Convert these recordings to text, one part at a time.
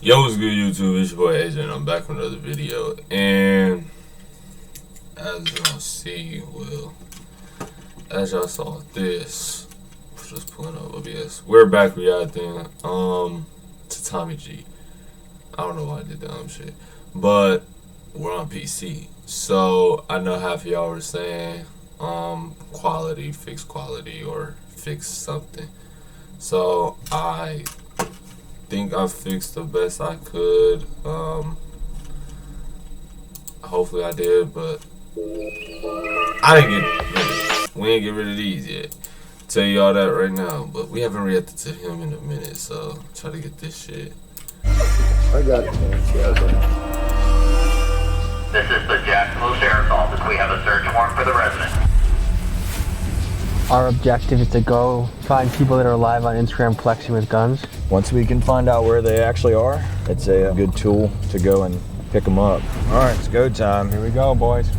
Yo, what's good, YouTube? It's your boy AJ, and I'm back with another video. And as y'all see, as y'all saw this, just pulling up OBS. We're back reacting to Tommy G. I don't know why I did that shit, but we're on PC. So I know half of y'all were saying quality, fix quality, or fix something. So I think I fixed the best I could. Hopefully I did, but I didn't we ain't get rid of these yet. Tell y'all that right now, but we haven't reacted to him in a minute, so try to get this shit. I got it, man. This is the Jacksonville Sheriff's Office. We have a search warrant for the resident. Our objective is to go find people that are alive on Instagram flexing with guns. Once we can find out where they actually are, it's a good tool to go and pick them up. All right, it's go time. Here we go, boys.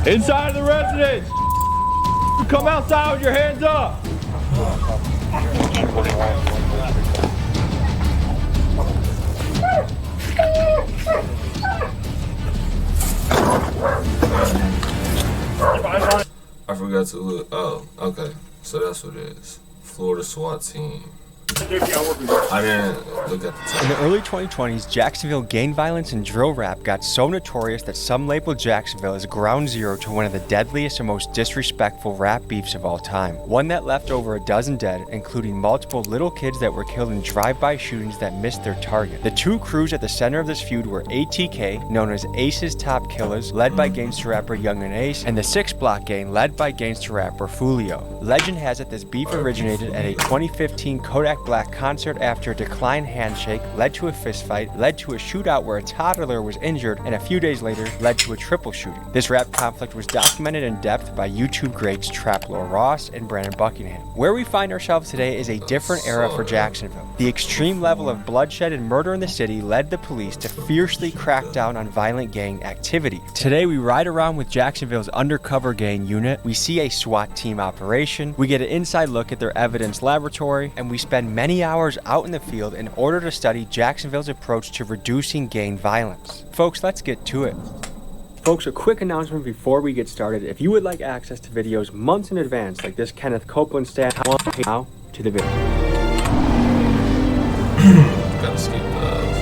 Inside of the residence! Come outside with your hands up! I forgot to look. Oh, okay. So that's what it is. Florida SWAT team. I didn't look at the time. In the early 2020s, Jacksonville gang violence and drill rap got so notorious that some labeled Jacksonville as ground zero to one of the deadliest and most disrespectful rap beefs of all time. One that left over a dozen dead, including multiple little kids that were killed in drive-by shootings that missed their target. The two crews at the center of this feud were ATK, known as Ace's Top Killers, led by gangster rapper Young and Ace, and the 6 Block Gang, led by gangster rapper Fulio. Legend has it this beef originated at a 2015 Kodak Black concert after a declined handshake, led to a fistfight, led to a shootout where a toddler was injured, and a few days later led to a triple shooting. This rap conflict was documented in depth by YouTube greats Trap Lord Ross and Brandon Buckingham. Where we find ourselves today is a different era for Jacksonville. The extreme level of bloodshed and murder in the city led the police to fiercely crack down on violent gang activity. Today we ride around with Jacksonville's undercover gang unit, we see a SWAT team operation, we get an inside look at their evidence laboratory, and we spend many hours out in the field in order to study Jacksonville's approach to reducing gang violence. Folks, let's get to it. Folks, a quick announcement before we get started. If you would like access to videos months in advance, like this Kenneth Copeland stand, now to the video. Gotta skip those.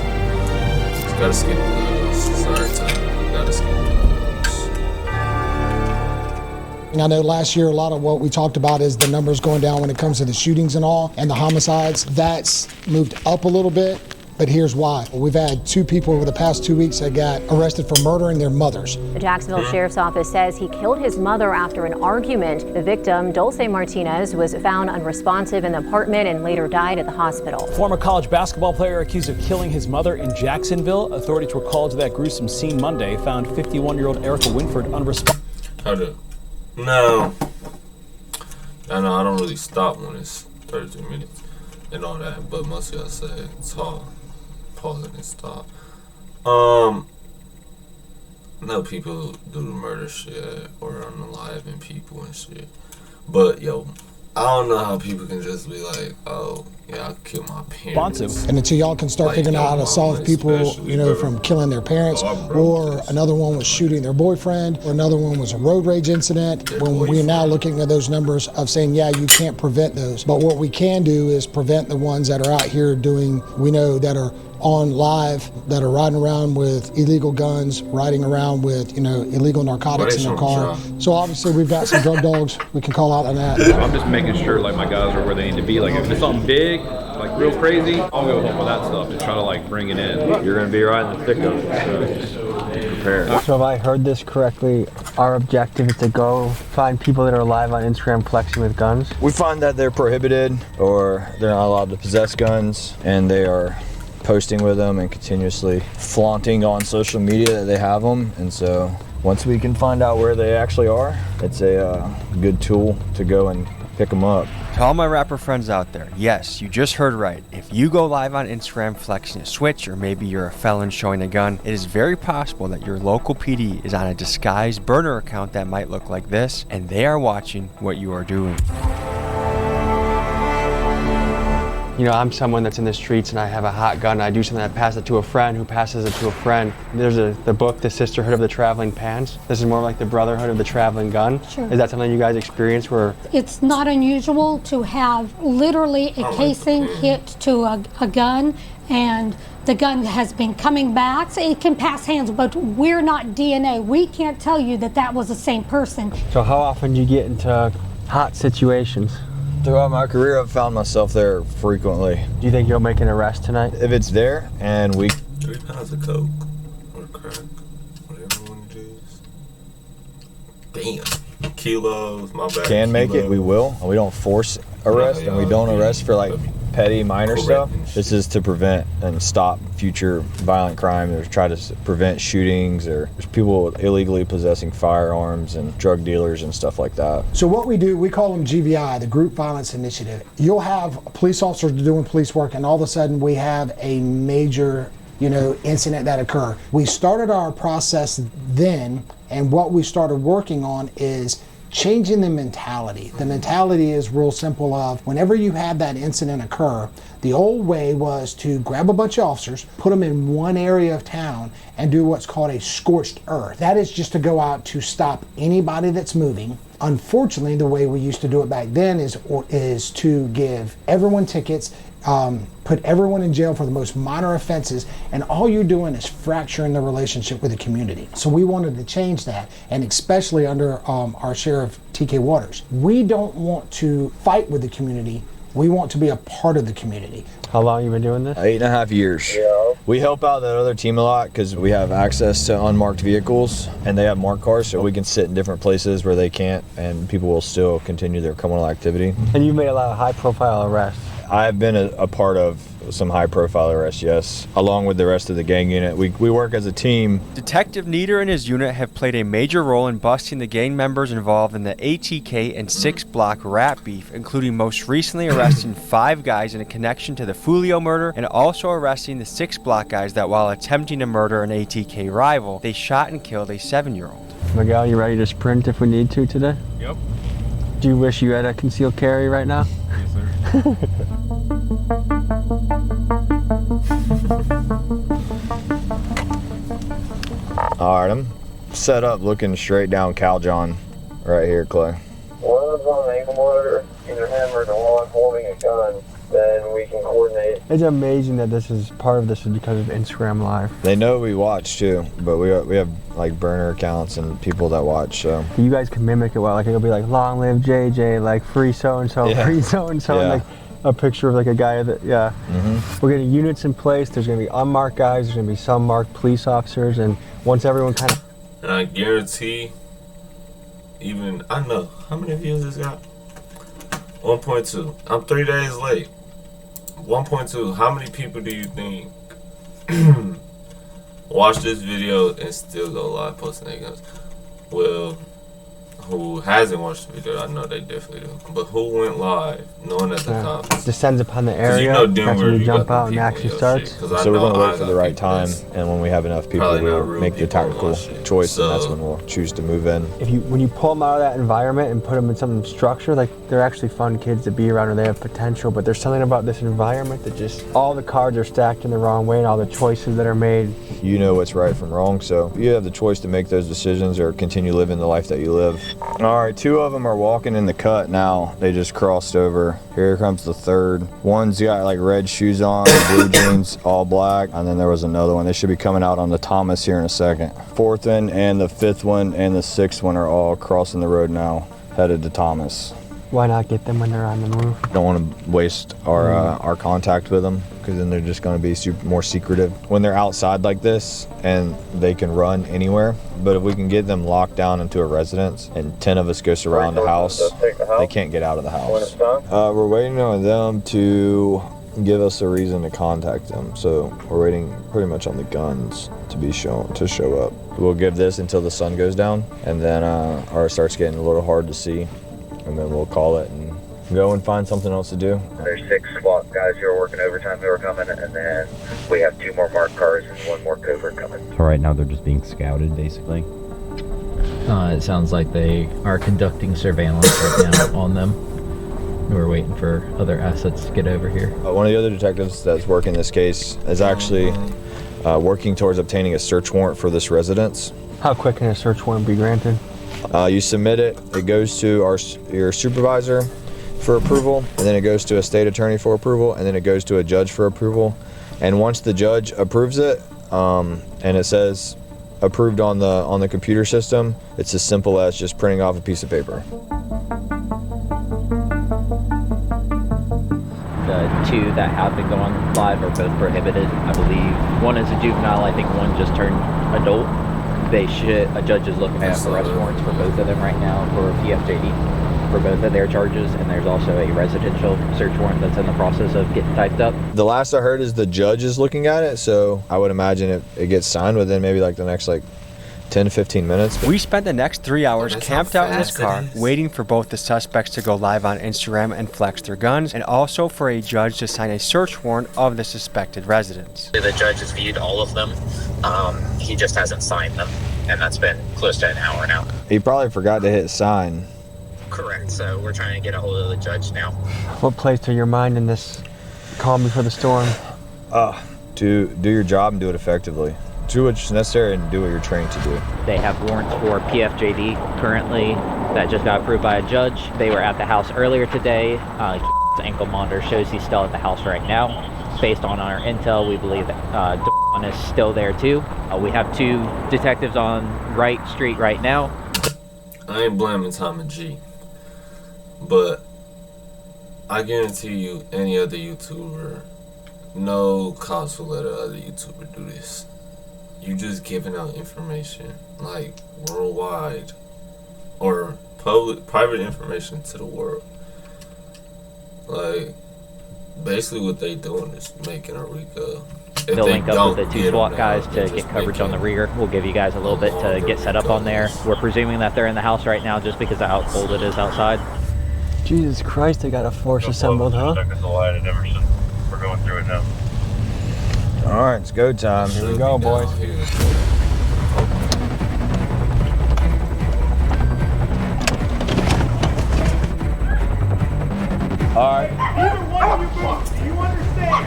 Gotta skip those. Sorry, Tom. Gotta skip those. I know last year a lot of what we talked about is the numbers going down when it comes to the shootings and all, and the homicides. That's moved up a little bit, but here's why. We've had 2 people over the past 2 weeks that got arrested for murdering their mothers. The Jacksonville Sheriff's Office says he killed his mother after an argument. The victim, Dulce Martinez, was found unresponsive in the apartment and later died at the hospital. Former college basketball player accused of killing his mother in Jacksonville. Authorities were called to that gruesome scene Monday, found 51-year-old Erica Winford unresponsive. Hold up. No. I know I don't really stop when it's 33 minutes and all that, but most of y'all say talk, pause it and stop. No, people do the murder shit or unaliving people and shit, but yo, I don't know how people can just be like, oh yeah, I killed my parents. And until y'all can start figuring out how to solve people, you know, from killing their parents, or another one was shooting their boyfriend, or another one was a road rage incident, when we're now looking at those numbers of saying, yeah, you can't prevent those. But what we can do is prevent the ones that are out here doing, we know that are on live, that are riding around with illegal guns, riding around with, you know, illegal narcotics in their car. So obviously we've got some drug dogs we can call out on that. I'm just making sure like my guys are where they need to be. Like if it's something big, like real crazy, I'll go home with that stuff and try to like bring it in. You're gonna be right in the thick of it, so just be prepared. So if I heard this correctly, our objective is to go find people that are alive on Instagram flexing with guns. We find that they're prohibited or they're not allowed to possess guns, and they are posting with them and continuously flaunting on social media that they have them. And so once we can find out where they actually are, it's a good tool to go and pick them up. To all my rapper friends out there, yes, you just heard right. If you go live on Instagram flexing a switch, or maybe you're a felon showing a gun, it is very possible that your local PD is on a disguised burner account that might look like this, and they are watching what you are doing. you know, I'm someone that's in the streets and I have a hot gun, I do something, I pass it to a friend who passes it to a friend. There's the book, The Sisterhood of the Traveling Pants. This is more like the Brotherhood of the Traveling Gun. Sure. Is that something you guys experience where? It's not unusual to have literally a casing hit to a gun, and the gun has been coming back. So it can pass hands, but we're not DNA. We can't tell you that that was the same person. So how often do you get into hot situations? Throughout my career, I've found myself there frequently. Do you think you'll make an arrest tonight? If it's there and we... 3 pounds of coke or crack, whatever one it is. Damn. Kilos, my bad. Can make it, we will. We don't force arrest, and we don't arrest for like petty minor stuff. This is to prevent and stop future violent crime, or try to prevent shootings, or there's people illegally possessing firearms and drug dealers and stuff like that. So what we do, we call them GVI, the Group Violence Initiative. You'll have police officers doing police work, and all of a sudden we have a major, you know, incident that occur. We started our process then, and what we started working on is changing the mentality. The mentality is real simple of whenever you had that incident occur, the old way was to grab a bunch of officers, put them in one area of town, and do what's called a scorched earth. That is just to go out to stop anybody that's moving. Unfortunately, the way we used to do it back then is to give everyone tickets, put everyone in jail for the most minor offenses, and all you're doing is fracturing the relationship with the community. So we wanted to change that, and especially under our Sheriff TK Waters. We don't want to fight with the community, we want to be a part of the community. How long you been doing this? 8.5 years. Yeah. We help out that other team a lot because we have access to unmarked vehicles, and they have marked cars, so we can sit in different places where they can't, and people will still continue their criminal activity. And you made a lot of high-profile arrests. I've been a part of some high-profile arrests, yes, along with the rest of the gang unit. We work as a team. Detective Nieder and his unit have played a major role in busting the gang members involved in the ATK and 6 Block rap beef, including most recently arresting 5 guys in a connection to the Fulio murder, and also arresting the 6 Block guys that, while attempting to murder an ATK rival, they shot and killed a 7-year-old. Miguel, you ready to sprint if we need to today? Yep. Do you wish you had a concealed carry right now? Yes, sir. All right, I'm set up looking straight down Cal John right here, Clay. One of them's on an ankle monitor, either him or the one holding a gun, then we can coordinate. It's amazing that this is part of this is because of Instagram Live. They know we watch too, but we have like burner accounts and people that watch, so. You guys can mimic it well, like it'll be like long live JJ, like free so-and-so, Yeah. free so-and-so, and like a picture of like a guy that, yeah. We're getting units in place, there's gonna be unmarked guys, there's gonna be some marked police officers, and once everyone kind of. And I guarantee, even, I know, how many views this got? 1.2. I'm 3 days late. 1.2. How many people do you think watch this video and still go live posting their guns? Well, who hasn't watched the video, I know they definitely do. But who went live knowing that the cops descends upon the area, you know Denver, that's when you you jump got out and action starts. So we're going to wait for the right time, and when we have enough people, we'll make the tactical choice, and that's when we'll choose to move in. When you pull them out of that environment and put them in some structure, like they're actually fun kids to be around and they have potential, but there's something about this environment that just, all the cards are stacked in the wrong way and all the choices that are made. You know what's right from wrong, so you have the choice to make those decisions or continue living the life that you live. All right, 2 of them are walking in the cut now. They just crossed over. Here comes the 3rd. One's got like red shoes on, blue jeans, all black, and then there was another one. They should be coming out on the Thomas here in a second. 4th one and the 5th one and the 6th one are all crossing the road now, headed to Thomas. Why not get them when they're on the move? Don't want to waste our contact with them, because then they're just going to be more secretive when they're outside like this and they can run anywhere. But if we can get them locked down into a residence and 10 of us go surround the house, they can't get out of the house. We're waiting on them to give us a reason to contact them. So we're waiting pretty much on the guns to show up. We'll give this until the sun goes down, and then ours starts getting a little hard to see. And then we'll call it and go and find something else to do. There's 6 SWAT guys who are working overtime who are coming, and then we have 2 more marked cars and 1 more covert coming. So right now they're just being scouted, basically? It sounds like they are conducting surveillance right now on them. We're waiting for other assets to get over here. One of the other detectives that's working this case is actually working towards obtaining a search warrant for this residence. How quick can a search warrant be granted? You submit it, it goes to your supervisor for approval, and then it goes to a state attorney for approval, and then it goes to a judge for approval. And once the judge approves it, and it says approved on the computer system, it's as simple as just printing off a piece of paper. The two that have been going live are both prohibited, I believe. One is a juvenile, I think one just turned adult. A judge is looking at arrest warrants for both of them right now for PFJD for both of their charges, and there's also a residential search warrant that's in the process of getting typed up. The last I heard is the judge is looking at it, so I would imagine it gets signed within maybe like the next 10 to 15 minutes. We spent the next 3 hours camped out in this car, waiting for both the suspects to go live on Instagram and flex their guns, and also for a judge to sign a search warrant of the suspected residents. The judge has viewed all of them. He just hasn't signed them, and that's been close to an hour now. He probably forgot to hit sign. Correct, so we're trying to get a hold of the judge now. What plays to your mind in this calm before the storm? To do your job and do it effectively. Do what's necessary and do what you're trained to do. They have warrants for PFJD currently that just got approved by a judge. They were at the house earlier today. His ankle monitor shows he's still at the house right now. Based on our intel, we believe that Devon is still there too. We have two detectives on Wright Street right now. I ain't blaming Tom and G, but I guarantee you any other YouTuber, no cops will let another YouTuber do this. You just giving out information like worldwide or private information to the world. Like basically what they doing is making a RICO. They'll link up with the two SWAT guys to get coverage on the rear. We'll give you guys a little bit to get set up on there. We're presuming that they're in the house right now just because of how cold it is outside. Jesus Christ, they got a force assembled, huh? We're going through it now. All right, it's go time. Here we go, boys. All right. You understand?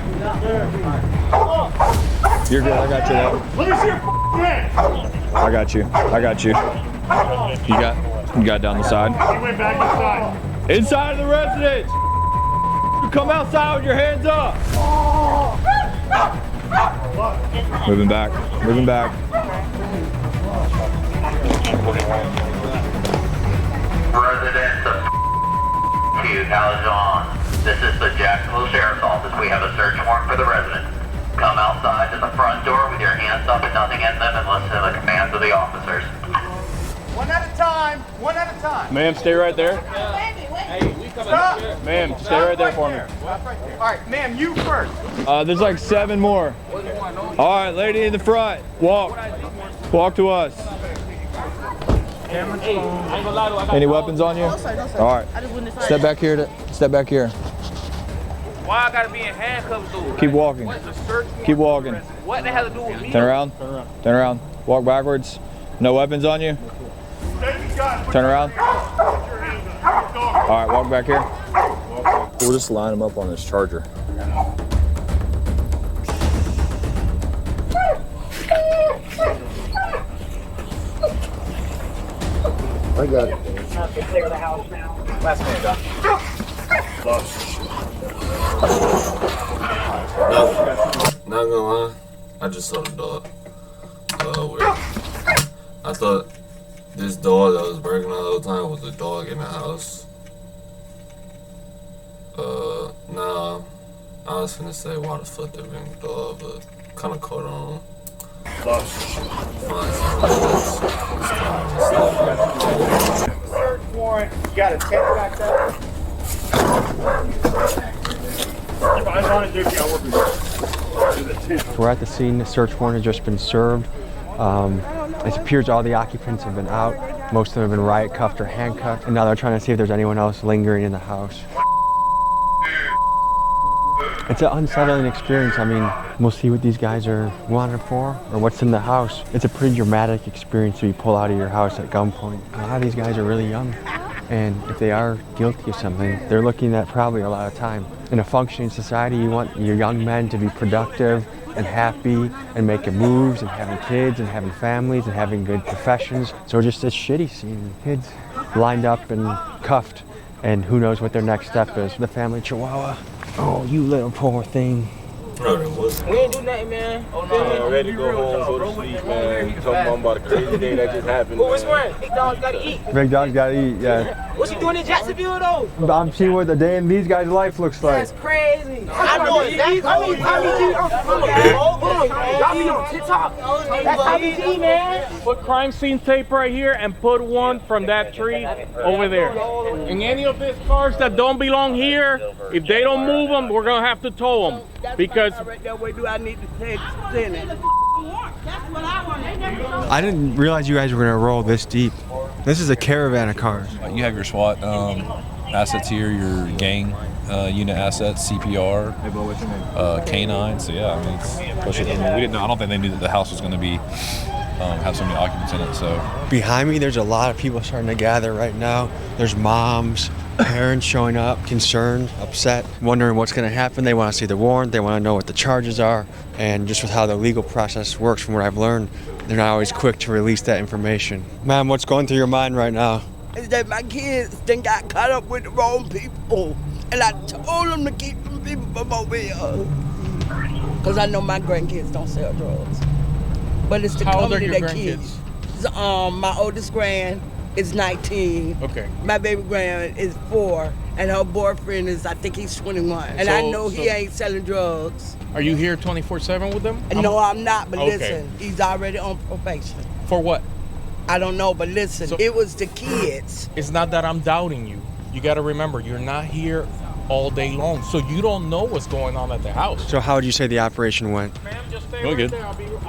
You're good. I got you though. Let me see your hands. I got you. I got you. You got down the side. You went back inside. Inside of the residence. You come outside with your hands up. Moving back. Moving back. Residents of Calzone. This is the Jacksonville Sheriff's Office. We have a search warrant for the residents. Come outside to the front door with your hands up and nothing in them and listen to the commands of the officers. One at a time. One at a time. Ma'am, stay right there. Stop. Ma'am, stay right there for me. All right, ma'am, you first. There's like 7 more. All right, lady in the front. Walk. Walk to us. Any weapons on you? No, sir. All right. Step back here. Step back here. Why I gotta be in handcuffs, dude? Keep walking. Keep walking. What they have to do with me? Turn around. Turn around. Walk backwards. No weapons on you. Turn around. All right, walk back here. We'll just line them up on this charger. I got it. Clear the house now. Last man, Doc. Not gonna lie, I just saw the dog. Weird. I thought this dog that was barking all the time was a dog in the house. Nah, I was finna say why the fuck they bring the dog, but kinda caught on. Search warrant. You got a tent back there? We're at the scene. The search warrant has just been served. It appears all the occupants have been out. Most of them have been riot cuffed or handcuffed. And now they're trying to see if there's anyone else lingering in the house. It's an unsettling experience. I mean, we'll see what these guys are wanted for or what's in the house. It's a pretty dramatic experience to be pulled out of your house at gunpoint. A lot of these guys are really young. And if they are guilty of something, they're looking at probably a lot of time. In a functioning society, you want your young men to be productive and happy and making moves and having kids and having families and having good professions. So just it's shitty seeing kids lined up and cuffed, and who knows what their next step is. The family chihuahua. Oh, you little poor thing. We ain't do nothing, man. Oh no, man, ready to go home, go to sleep, man. Talking about a crazy day that just happened. What's wrong? Big dogs gotta eat. Big dogs gotta eat, yeah. What's he doing in Jacksonville though? I'm seeing what the day in these guys' life looks like. That's crazy. I know exactly. Tommy G. Got me on TikTok. That's Tommy G, man. Put crime scene tape right here and put one from that tree over there. And any of these cars that don't belong here, if they don't move them, we're gonna have to tow them. Because I didn't realize you guys were gonna roll this deep. This is a caravan of cars. You have your SWAT assets here, your gang unit assets, CPR, K9. So yeah, I mean, we didn't know. I don't think they knew that the house was going to be have so many occupants in it. So behind me, there's a lot of people starting to gather right now. There's moms, parents showing up, concerned, upset, wondering what's going to happen. They want to see the warrant. They want to know what the charges are. And just with how the legal process works, from what I've learned, they're not always quick to release that information. Ma'am, what's going through your mind right now? Is that my kids then got caught up with the wrong people. And I told them to keep them people from over here. Because I know my grandkids don't sell drugs. But it's the company that kids. My oldest grand is 19. Okay. My baby grand is 4. And her boyfriend is, I think he's 21. And I know he ain't selling drugs. Are you here 24/7 with them? No, I'm not, but okay. listen, he's already on probation. For what? I don't know, but listen, it was the kids. It's not that I'm doubting you. You got to remember, you're not here all day long, so you don't know what's going on at the house. So how would you say the operation went? Really good.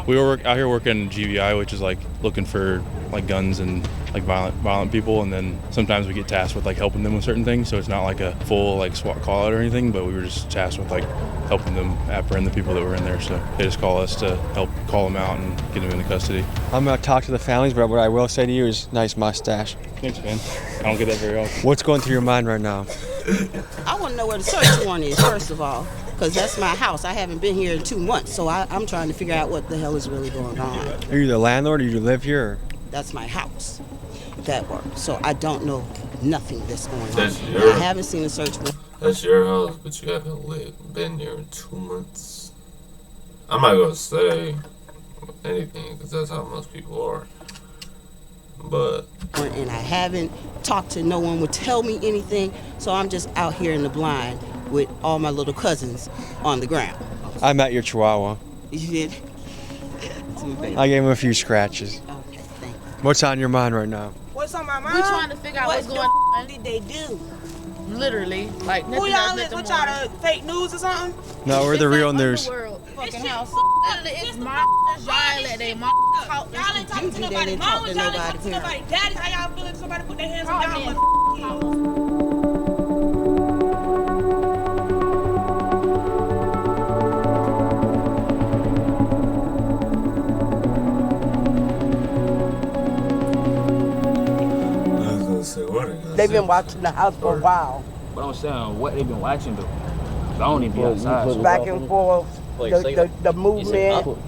We were out here working GVI, which is like looking for like guns and like violent people, and then sometimes we get tasked with like helping them with certain things. So it's not like a full like SWAT call out or anything, but we were just tasked with like helping them apprehend the people that were in there. So they just call us to help call them out and get them into custody. I'm gonna talk to the families, but what I will say to you is nice mustache. Thanks, man. I don't get that very often. What's going through your mind right now? I want to know where the search warrant is, first of all, because that's my house. I haven't been here in 2 months, so I'm trying to figure out what the hell is really going on. Are you the landlord or do you live here? Or? That's my house that works, so I don't know nothing that's going on. I haven't seen a search warrant. That's your house, but you haven't been here in 2 months. I'm not going to say anything because that's how most people are. But and I haven't talked to no one would tell me anything, so I'm just out here in the blind with all my little cousins on the ground. I met your chihuahua. You did? I gave him a few scratches. Okay, thank you. What's on your mind right now? What's on my mind? We're trying to figure out what's going on. What did they do? Literally, like Who y'all is? What y'all, fake news or something? No, we're the real news. Fucking house. Literally, it's my y'all let they mom talk. Y'all ain't talking to nobody. Mom, y'all ain't talking to nobody. Daddy, how y'all feeling? Somebody put their hands on y'all. They've been watching the house for a while. But I'm saying, what they've been watching though? I don't even be outside. Back and forth, the movement.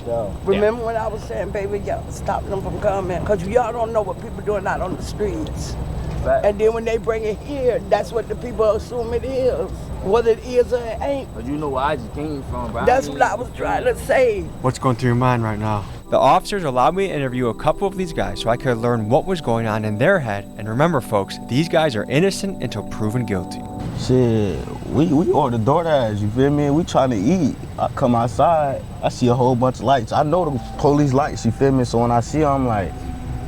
Remember when I was saying, baby, y'all stop them from coming? Because y'all don't know what people doing out on the streets. And then when they bring it here, that's what the people assume it is. Whether it is or it ain't. But you know where I just came from, bro. That's what I was trying to say. What's going through your mind right now? The officers allowed me to interview a couple of these guys so I could learn what was going on in their head. And remember, folks, these guys are innocent until proven guilty. Shit, we order DoorDash, you feel me? We trying to eat. I come outside, I see a whole bunch of lights. I know the police lights, you feel me? So when I see them, I'm like,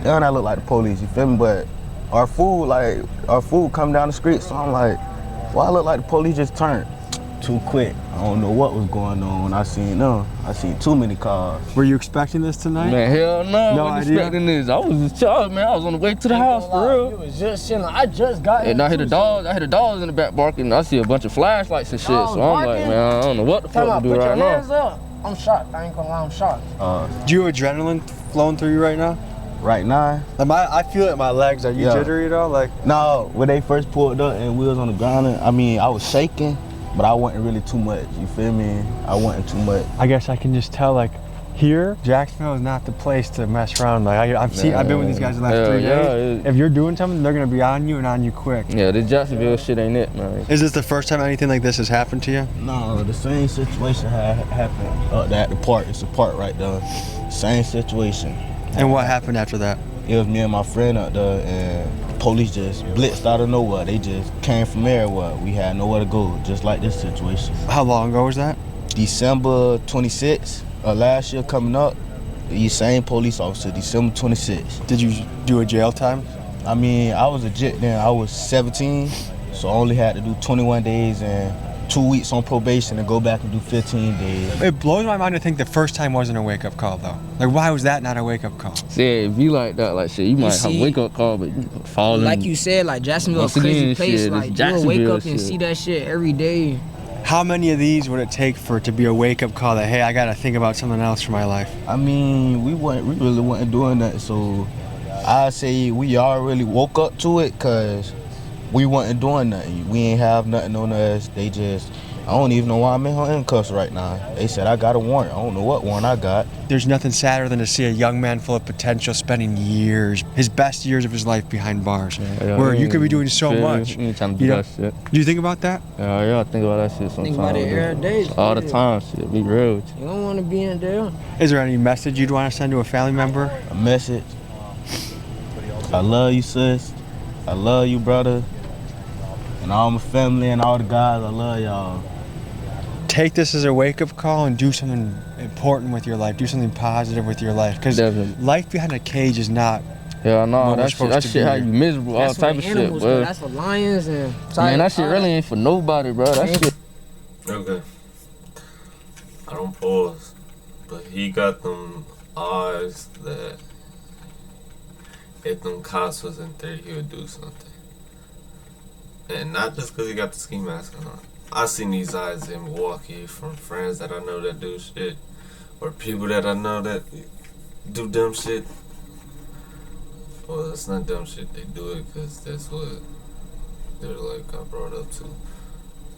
damn, I look like the police, you feel me? But our food come down the street, so I'm like, why I look like the police just turned? Too quick. I don't know what was going on when I seen them. I seen too many cars. Were you expecting this tonight? Man, hell no. No I wasn't idea? expecting this. I was just charged, man. I was on the way to the house, for real. You was just chilling. I just got here. And I hear the dogs in the back barking. I see a bunch of flashlights and shit. So I'm like, man, I don't know what the fuck to do right now. I'm shocked. I ain't gonna lie, I'm shocked. Do you have adrenaline flowing through you right now? right now. I feel it in my legs. Are you jittery at all? Like, no, when they first pulled up and we was on the ground, I mean, I was shaking, but I wasn't really too much. You feel me? I wasn't too much. I guess I can just tell, like, here, Jacksonville is not the place to mess around. Like I've been with these guys the last 3 days. If you're doing something, they're gonna be on you and on you quick. Yeah, the Jacksonville shit ain't it, man. Is this the first time anything like this has happened to you? No, the same situation happened up there at the park. It's a park right there. Same situation. And what happened after that? It was me and my friend up there, and police just blitzed out of nowhere. They just came from everywhere. We had nowhere to go, just like this situation. How long ago was that? December 26th. Last year coming up, the same police officer, December 26th. Did you do a jail time? I mean, I was a jit then. I was 17, so I only had to do 21 days and 2 weeks on probation and go back and do 15 days. It blows my mind to think the first time wasn't a wake-up call, though. Like, why was that not a wake-up call? See, if you like that, like, shit, you might have a wake-up call, but you fall in. Like you said, like, Jacksonville, a crazy place. Like, you'll wake up and see that shit every day. How many of these would it take for it to be a wake-up call that, hey, I gotta think about something else for my life? I mean, we really wasn't doing that, so I say we all really woke up to it, cause we wasn't doing nothing. We ain't have nothing on us. They just, I don't even know why I'm in handcuffs right now. They said I got a warrant. I don't know what warrant I got. There's nothing sadder than to see a young man full of potential spending years, his best years of his life behind bars, where you could be doing so much. You trying to do that shit. Do you think about that? Yeah, I think about that shit sometimes. Think about it every day. All the time, shit. Be real with you. You don't want to be in there. Is there any message you'd want to send to a family member? A message. I love you, sis. I love you, brother. And all my family and all the guys, I love y'all. Take this as a wake-up call and do something important with your life. Do something positive with your life. Because life behind a cage is not. Yeah, no, that shit how you miserable, all type of shit, bro. That's for lions and. Man, that shit really ain't for nobody, bro. That shit. Okay. I don't pause, but he got them eyes that if them cops wasn't there, he would do something. And not just because he got the ski mask on. I seen these eyes in Milwaukee from friends that I know that do shit, or people that I know that do dumb shit. Well, it's not dumb shit, they do it because that's what they're like got brought up to.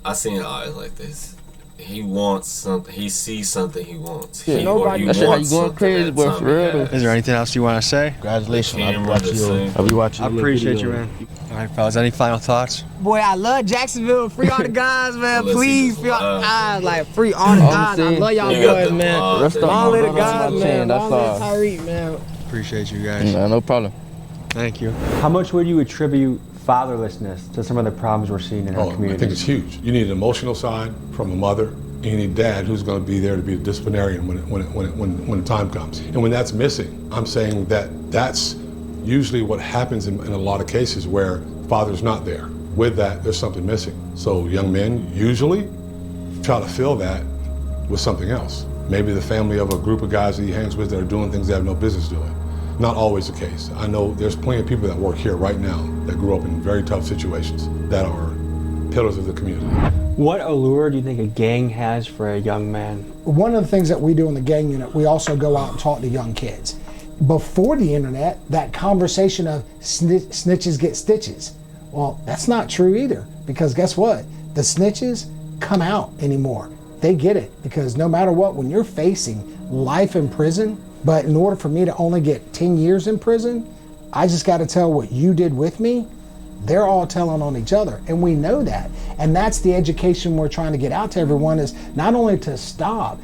I seen eyes like this. He wants something, he sees something he wants. Yeah, That's how you going crazy, boy, for real. Is there anything else you want to say? Congratulations, I'll be watching I appreciate you, man. All right, fellas, any final thoughts? Boy, I love Jacksonville. Free all the guys, man. Please, free all the guys. Like, free all the guys. I love y'all boys, man. All of the guys, man. All of Tyreek, man. Appreciate you guys. Nah, no problem. Thank you. How much would you attribute fatherlessness to some of the problems we're seeing in our community? I think it's huge. You need an emotional side from a mother, and you need dad who's going to be there to be a disciplinarian when the time comes. And when that's missing, I'm saying that's usually what happens in a lot of cases where father's not there. With that, there's something missing. So young men usually try to fill that with something else. Maybe the family of a group of guys that he hangs with that are doing things they have no business doing. Not always the case. I know there's plenty of people that work here right now that grew up in very tough situations that are pillars of the community. What allure do you think a gang has for a young man? One of the things that we do in the gang unit, we also go out and talk to young kids. Before the internet, that conversation of snitches get stitches. Well, that's not true either, because guess what? The snitches come out anymore. They get it, because no matter what, when you're facing life in prison, but in order for me to only get 10 years in prison, I just got to tell what you did with me. They're all telling on each other, and we know that. And that's the education we're trying to get out to everyone, is not only to stop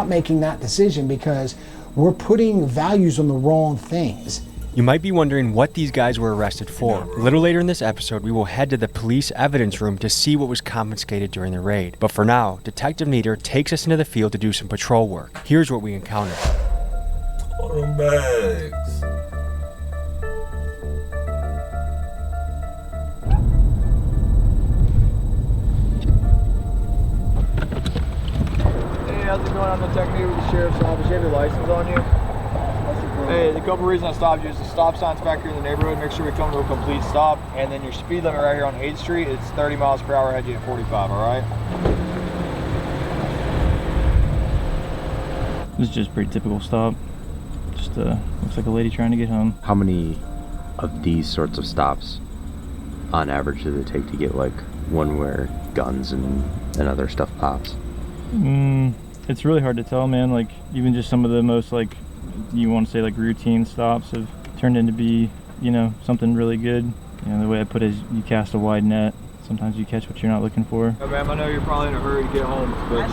making that decision, because we're putting values on the wrong things. You might be wondering what these guys were arrested for. A little later in this episode, we will head to the police evidence room to see what was confiscated during the raid. But for now, Detective Nieder takes us into the field to do some patrol work. Here's what we encountered. All them bags. Hey, how's it going? I'm Detective Nieder with the Sheriff's Office. You have your license on you? Hey, the couple reasons I stopped you is the stop sign's back here in the neighborhood. Make sure we come to a complete stop. And then your speed limit right here on 8th Street, it's 30 miles per hour. I had you at 45, all right? This is just a pretty typical stop. Just just looks like a lady trying to get home. How many of these sorts of stops on average does it take to get like one where guns and other stuff pops? It's really hard to tell, man. Like even just some of the most like, you want to say like routine stops have turned into be, you know, something really good. You know, the way I put it is you cast a wide net. Sometimes you catch what you're not looking for. Oh, ma'am, I know you're probably in a hurry to get home, but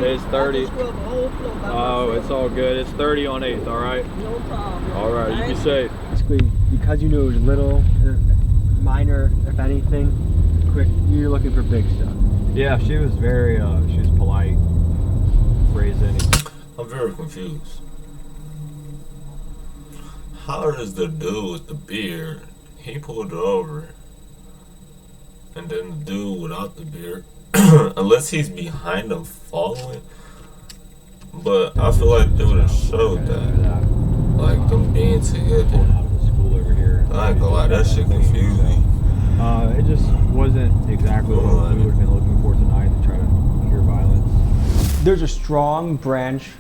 it's 30. Oh, it's all good. It's 30 on 8th, all right? No problem. All right, you be safe. Basically, because you knew it was little, minor, if anything, quick, you're looking for big stuff. Yeah, she was very, she was polite, phrasing. I'm very confused. How does the dude with the beard, he pulled it over, and then the dude without the beard, unless he's behind him following, but I feel like they would have showed that, like them being together. I ain't gonna lie, that shit confused me. It just wasn't exactly what we would have been looking for tonight to try to cure violence. There's a strong branch,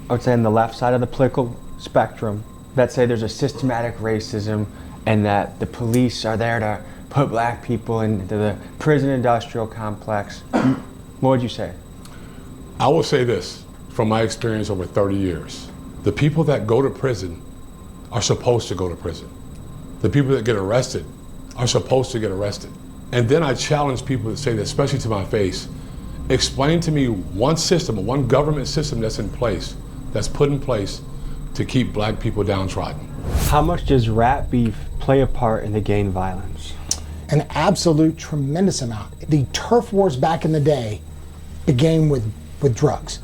I would say, on the left side of the political spectrum that say there's a systematic racism and that the police are there to put black people into the prison industrial complex. What would you say? I will say this, from my experience over 30 years. The people that go to prison are supposed to go to prison. The people that get arrested are supposed to get arrested. And then I challenge people to say that, especially to my face, explain to me one system, one government system that's in place, that's put in place to keep black people downtrodden. How much does rap beef play a part in the gang violence? An absolute tremendous amount. The turf wars back in the day began with drugs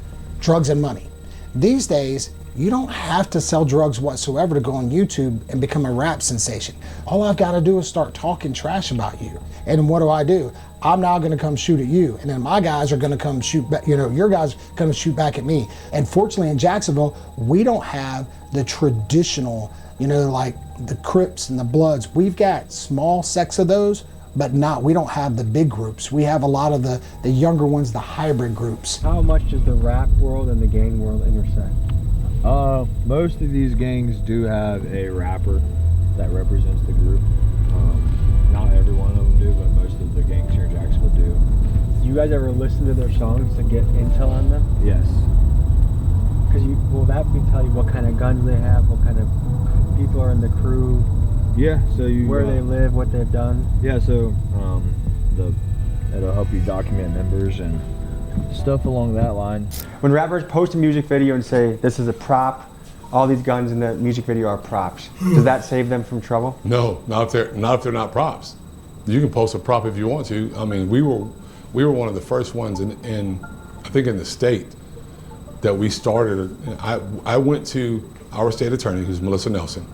and money. These days, you don't have to sell drugs whatsoever to go on YouTube and become a rap sensation. All I've got to do is start talking trash about you. And what do? I'm now going to come shoot at you, and then my guys are going to come shoot back, you know, your guys are going to shoot back at me. And fortunately in Jacksonville, we don't have the traditional, you know, like the Crips and the Bloods. We've got small sects of those, but we don't have the big groups. We have a lot of the younger ones, the hybrid groups. How much does the rap world and the gang world intersect? Most of these gangs do have a rapper that represents the group. Not every one of them do, but most of the gangs here in Jacksonville do. Do you guys ever listen to their songs to get intel on them? Yes. Because will that tell you what kind of guns they have, what kind of people are in the crew? Yeah, so where they live, what they've done. Yeah, so it'll help you document members and stuff along that line. When rappers post a music video and say this is a prop, all these guns in the music video are props, does that save them from trouble? No, not if they're not props. You can post a prop if you want to. I mean, we were one of the first ones in I think in the state that we started. I went to our state attorney, who's Melissa Nelson.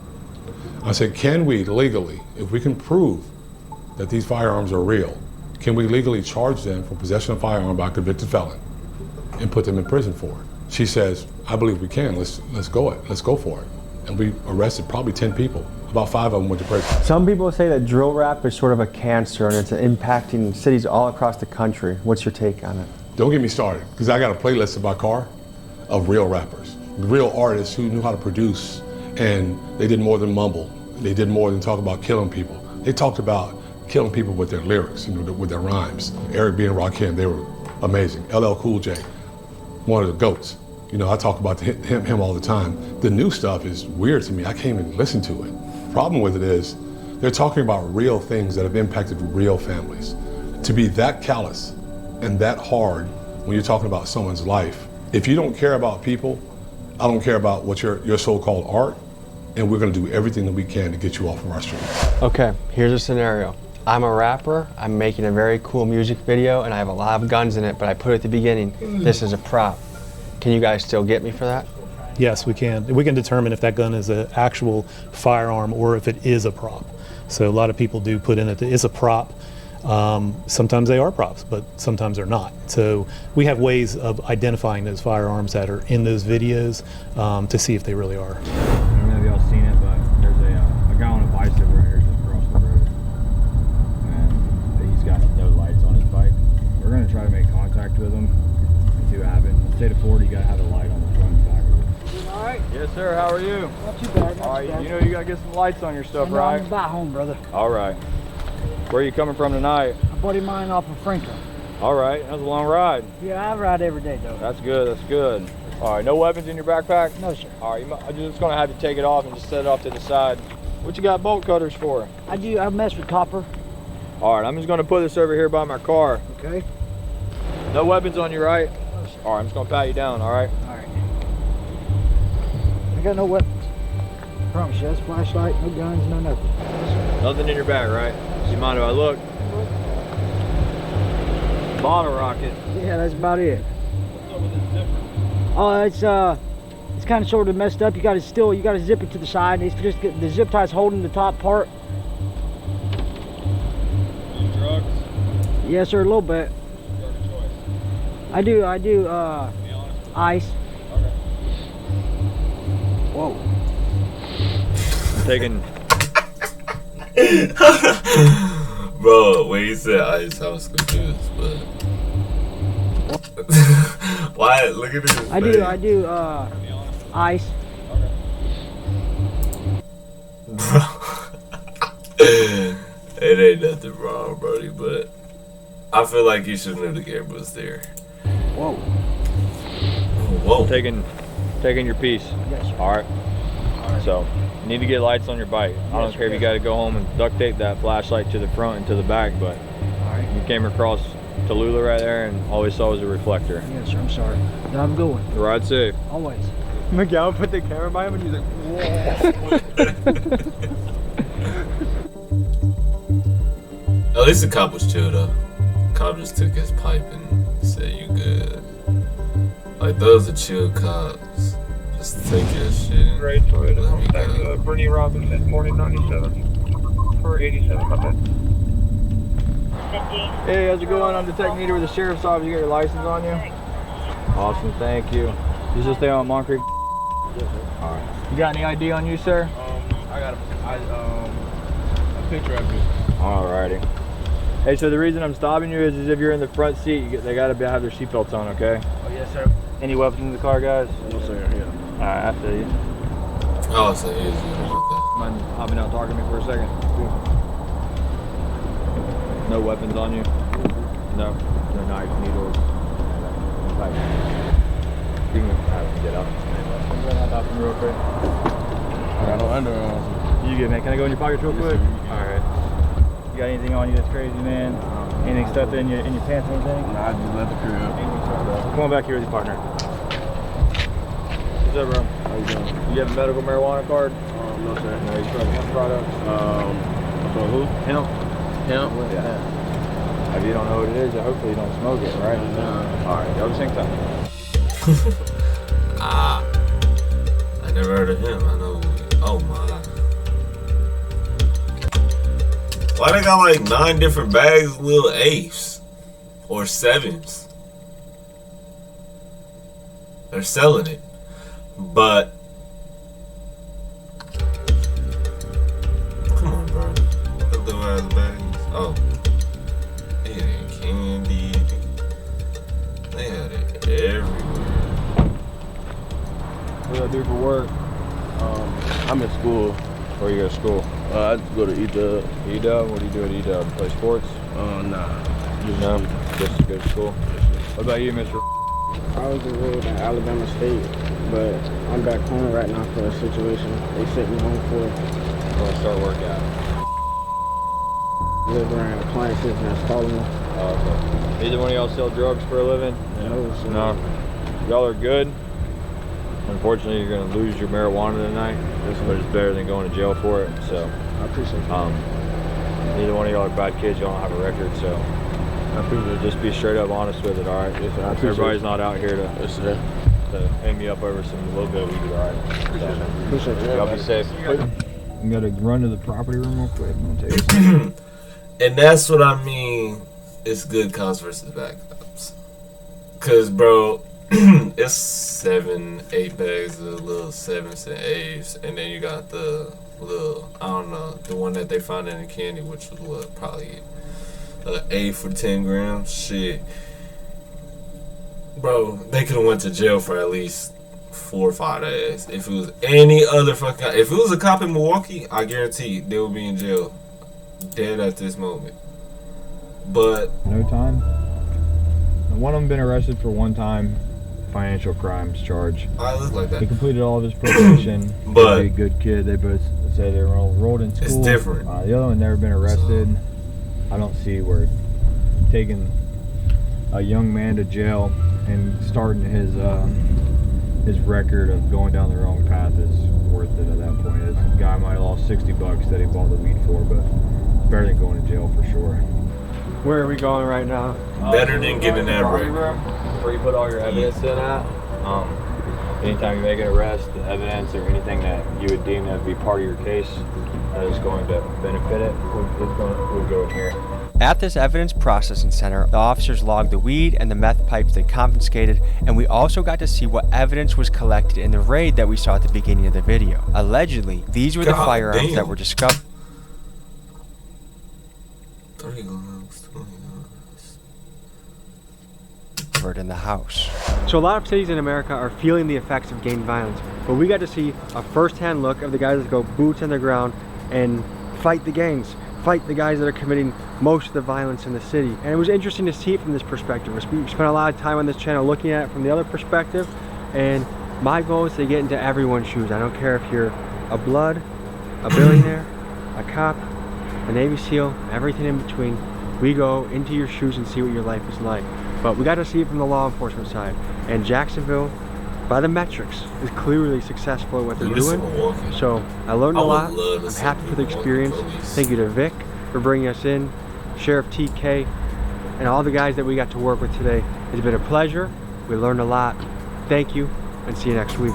I said, can we legally, if we can prove that these firearms are real, can we legally charge them for possession of a firearm by a convicted felon and put them in prison for it? She says, I believe we can. Let's go for it. And we arrested probably 10 people. About 5 of them went to prison. Some people say that drill rap is sort of a cancer and it's impacting cities all across the country. What's your take on it? Don't get me started, because I got a playlist in my car of real rappers, real artists who knew how to produce, and they did more than mumble. They did more than talk about killing people. They talked about killing people with their lyrics, you know, with their rhymes. Eric B. and Rakim, they were amazing. LL Cool J, one of the GOATs. You know, I talk about him all the time. The new stuff is weird to me. I can't even listen to it. Problem with it is, they're talking about real things that have impacted real families. To be that callous and that hard when you're talking about someone's life, if you don't care about people, I don't care about what your so-called art, and we're gonna do everything that we can to get you off of our streets. Okay, here's a scenario. I'm a rapper, I'm making a very cool music video, and I have a lot of guns in it, but I put at the beginning, this is a prop. Can you guys still get me for that? Yes, we can. We can determine if that gun is an actual firearm or if it is a prop. So a lot of people do put in it that it's a prop. Sometimes they are props, but sometimes they're not. So we have ways of identifying those firearms that are in those videos to see if they really are. I don't know if y'all seen it, but there's a guy on a bicycle right here just across the road. And he's got no lights on his bike. We're going to try to make contact with him and see what happens. Instead of 40, you got to have a light on the front and back of it. right? Yes, sir. How are you? Not too bad. All right. You know you gotta get some lights on your stuff, right? I'm about home, brother. All right. Where are you coming from tonight? A buddy of mine off of Franklin. All right. That's a long ride. Yeah, I ride every day, though. That's good. That's good. All right. No weapons in your backpack? No, sir. All right. I'm just gonna have you take it off and just set it off to the side. What you got bolt cutters for? I mess with copper. All right. I'm just gonna put this over here by my car. Okay. No weapons on you, right? All right. I'm just gonna pat you down. All right. All right. I got no weapons. I promise you. That's flashlight, no guns, no nothing. Nothing in your bag, right? Do you mind if I look? Bottle rocket. Yeah, that's about it. Oh, it's kind of sort of messed up. You got to zip it to the side. It's just the zip tie's holding the top part. Drugs? Yes, sir, a little bit. Drug of choice. I do. Ice. Okay. Whoa. I'm taking. Bro, when you said ice, I was confused, but why? Look at this. I do. Ice. Bro, it ain't nothing wrong, Brody, but I feel like you should know the camera was there. Whoa. Whoa. Taking your piece. Yes, sir. All right. So, you need to get lights on your bike. I don't care if you got to go home and duct tape that flashlight to the front and to the back, but you came across Tallulah right there and all we saw was a reflector. Yes, sir. I'm sorry. No, I'm going. Ride safe. Always. McGowan put the camera by him and he's like, whoa. At least the cop was chill though. Cop just took his pipe and said, "You good?" Like those are chill cops. Just take your shit. Great, let me go. Bernie Robinson, morning 97 for 87, my bad. Hey, how's it going? I'm Detective Neater with the Sheriff's Office. You got your license on you? Awesome, thank you. You just stay on Moncrief? Yes, sir. All right. You got any ID on you, sir? I got a picture of you. Alrighty. Hey, so the reason I'm stopping you is if you're in the front seat, they gotta have their seatbelts on, okay? Oh, yes, sir. Any weapons in the car, guys? No, sir, yeah. Alright, I feel you. Oh, so easy. Mind hopping out talking to me for a second? No weapons on you? No. No knife, needles. Like, you can get up. I'm going to hop out real quick. I got no underarms. You good, man? Can I go in your pockets real quick? Alright. You got anything on you that's crazy, man? Anything stuffed in your pants or anything? Nah, I just left the crib. Come on back here with your partner. What's up, bro? How you doing? You have a medical marijuana card? No, sir. No, you smoke hemp products? For who? Hemp. Hemp? Yeah. If you don't know what it is, hopefully you don't smoke it, right? Alright, y'all just hang tight. I never heard of him. I know. Oh my. Why they got like 9 different bags of little 8s or 7s? They're selling it, but come on, bro. The little ass bags. Oh, they had candy. They had it everywhere. What do I do for work? I'm in school. Where you go to school? I just go to EDUB. EDUB? What do you do at EDUB? Play sports? Nah. No? Just to go to school? What about you, Mr.? I was enrolled at Alabama State, but I'm back home right now for a situation they sent me home for. Where do I start work at? Delivering appliances and installing them. Oh, okay. Either one of y'all sell drugs for a living? No, sir. No. Y'all are good. Unfortunately, you're going to lose your marijuana tonight, but it's better than going to jail for it. So I appreciate that. Neither one of y'all are bad kids. Y'all don't have a record, so I appreciate it. Just be straight up honest with it, all right? Yes, sir. I appreciate Everybody's it. not out here to hang me up over some little bit of weed, all right? Appreciate it. Y'all be safe. I'm going to run to the property room real quick. I'm going to tell you something. And that's what I mean. It's good cops versus bad cops. Cause bro, it's 7, 8 bags of little 7s and 8s, and then you got the little, I don't know, the one that they found in the candy, which was what, probably an 8 for 10 grams. Shit, bro, they could have went to jail for at least 4 or 5 days. If it was any other fucking, if it was a cop in Milwaukee, I guarantee they would be in jail, dead at this moment. But no time. One of them been arrested for one time financial crimes charge. I look like that. He completed all of his probation. But he's a good kid. They both say they were enrolled in school. It's different. The other one never been arrested. So I don't see where taking a young man to jail and starting his record of going down the wrong path is worth it at that point. This guy might have lost $60 that he bought the weed for, but better than going to jail for sure. Where are we going right now? Better than getting that room where you put all your evidence in at. Anytime you make an arrest, the evidence or anything that you would deem that would be part of your case that is going to benefit it, we'll go in here. At this evidence processing center, the officers logged the weed and the meth pipes they confiscated, and we also got to see what evidence was collected in the raid that we saw at the beginning of the video. Allegedly, these were the firearms that were discovered in the house. So a lot of cities in America are feeling the effects of gang violence, but we got to see a first-hand look of the guys that go boots on the ground and fight the gangs, fight the guys that are committing most of the violence in the city. And it was interesting to see it from this perspective. We spent a lot of time on this channel looking at it from the other perspective, and my goal is to get into everyone's shoes. I don't care if you're a blood, a billionaire, a cop, a Navy SEAL, everything in between. We go into your shoes and see what your life is like. But we got to see it from the law enforcement side. And Jacksonville, by the metrics, is clearly successful at what they're doing. So I learned a lot. I'm happy for the experience. Thank you to Vic for bringing us in, Sheriff TK, and all the guys that we got to work with today. It's been a pleasure. We learned a lot. Thank you, and see you next week.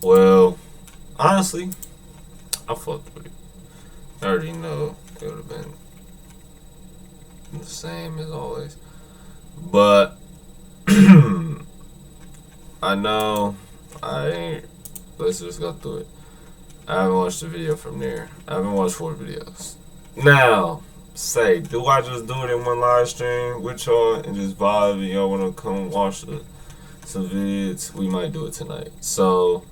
Well, honestly, I fucked with it. I already know it would have been the same as always. But I know let's just go through it. I haven't watched the video from there. I haven't watched 4 videos. Now, do I just do it in one live stream with y'all and just vibe and y'all want to come watch some vids? We might do it tonight. So,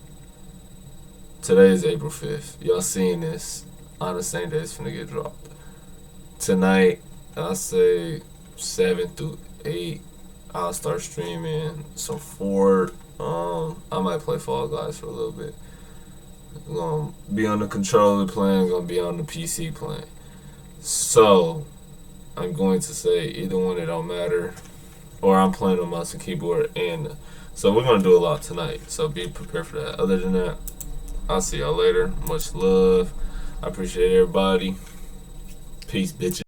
today is April 5th. Y'all seeing this on the same day it's finna get dropped. Tonight, I'll say 7 through 8, I'll start streaming some Ford. I might play Fall Guys for a little bit. I'm gonna be on the controller playing, gonna be on the PC playing. So, I'm going to say either one, it don't matter. Or I'm playing on mouse and keyboard, and so we're gonna do a lot tonight. So be prepared for that. Other than that, I'll see y'all later. Much love. I appreciate everybody. Peace, bitches.